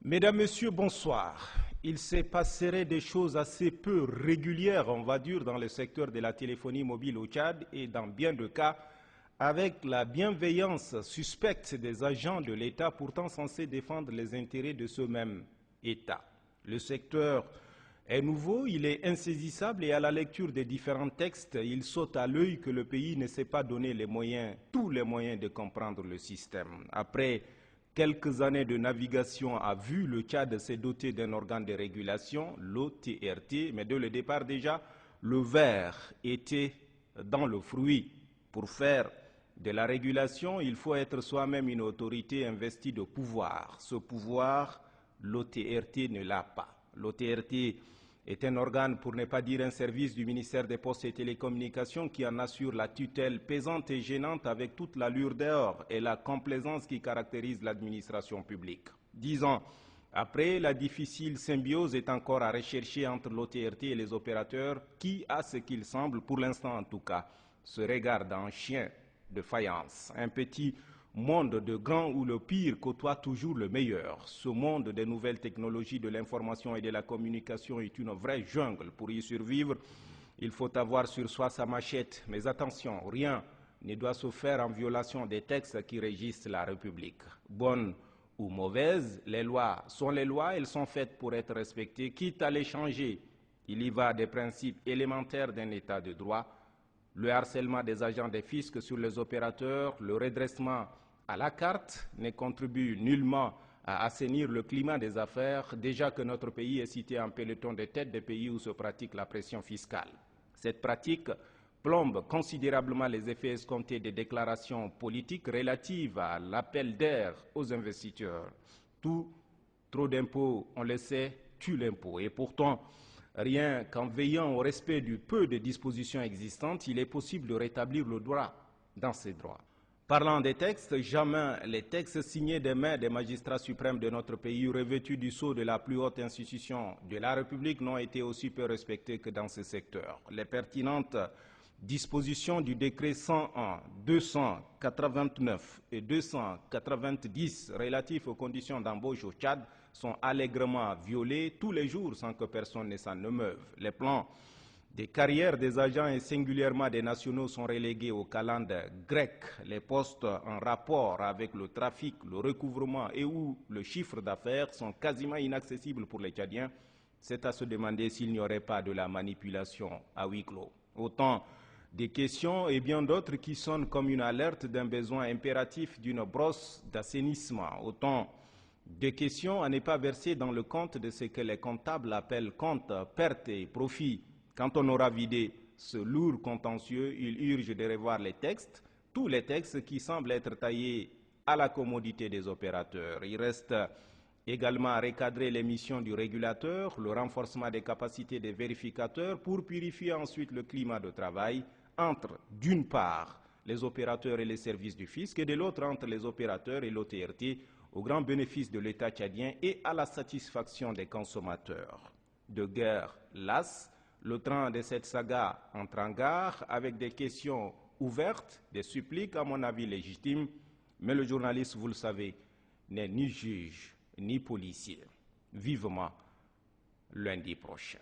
Mesdames, Messieurs, bonsoir. Il se passerait des choses assez peu régulières, on va dire, dans le secteur de la téléphonie mobile au Tchad et dans bien de cas, avec la bienveillance suspecte des agents de l'État pourtant censés défendre les intérêts de ce même État. Le secteur est nouveau, il est insaisissable et à la lecture des différents textes, il saute à l'œil que le pays ne s'est pas donné les moyens, tous les moyens de comprendre le système. Après quelques années de navigation à vue, le Tchad s'est doté d'un organe de régulation, l'OTRT, mais dès le départ déjà, le ver était dans le fruit. Pour faire de la régulation, il faut être soi-même une autorité investie de pouvoir. Ce pouvoir, l'OTRT ne l'a pas. L'OTRT est un organe, pour ne pas dire un service du ministère des Postes et Télécommunications qui en assure la tutelle pesante et gênante avec toute la lourdeur et la complaisance qui caractérise l'administration publique. 10 ans après, la difficile symbiose est encore à rechercher entre l'OTRT et les opérateurs qui, à ce qu'il semble, pour l'instant en tout cas, se regardent en chien de faïence. Un petit monde de grands où le pire côtoie toujours le meilleur. Ce monde des nouvelles technologies de l'information et de la communication est une vraie jungle. Pour y survivre, il faut avoir sur soi sa machette. Mais attention, rien ne doit se faire en violation des textes qui régissent la République. Bonnes ou mauvaises, les lois sont les lois, elles sont faites pour être respectées, quitte à les changer. Il y va des principes élémentaires d'un État de droit. Le harcèlement des agents des fiscs sur les opérateurs, le redressement à la carte ne contribue nullement à assainir le climat des affaires, déjà que notre pays est cité en peloton de tête des pays où se pratique la pression fiscale. Cette pratique plombe considérablement les effets escomptés des déclarations politiques relatives à l'appel d'air aux investisseurs. Trop d'impôts, on le sait, tue l'impôt. Et pourtant, rien qu'en veillant au respect du peu de dispositions existantes, il est possible de rétablir le droit dans ces droits. Parlant des textes, jamais les textes signés des mains des magistrats suprêmes de notre pays, revêtus du sceau de la plus haute institution de la République, n'ont été aussi peu respectés que dans ce secteur. Les pertinentes dispositions du décret 101, 289 et 290 relatifs aux conditions d'embauche au Tchad sont allègrement violées tous les jours sans que personne ne s'en émeuve. Les plans des carrières des agents et singulièrement des nationaux sont relégués au calendrier grec. Les postes en rapport avec le trafic, le recouvrement et ou le chiffre d'affaires sont quasiment inaccessibles pour les Tchadiens. C'est à se demander s'il n'y aurait pas de la manipulation à huis clos. Autant des questions et bien d'autres qui sonnent comme une alerte d'un besoin impératif d'une brosse d'assainissement. Autant de questions à ne pas verser dans le compte de ce que les comptables appellent compte, perte et profit. Quand on aura vidé ce lourd contentieux, il urge de revoir les textes, tous les textes qui semblent être taillés à la commodité des opérateurs. Il reste également à recadrer les missions du régulateur, le renforcement des capacités des vérificateurs pour purifier ensuite le climat de travail entre, d'une part, les opérateurs et les services du fisc et de l'autre entre les opérateurs et l'OTRT au grand bénéfice de l'État tchadien et à la satisfaction des consommateurs. De guerre lasse, le train de cette saga entre en gare avec des questions ouvertes, des suppliques à mon avis légitimes, mais le journaliste, vous le savez, n'est ni juge ni policier. Vivement lundi prochain.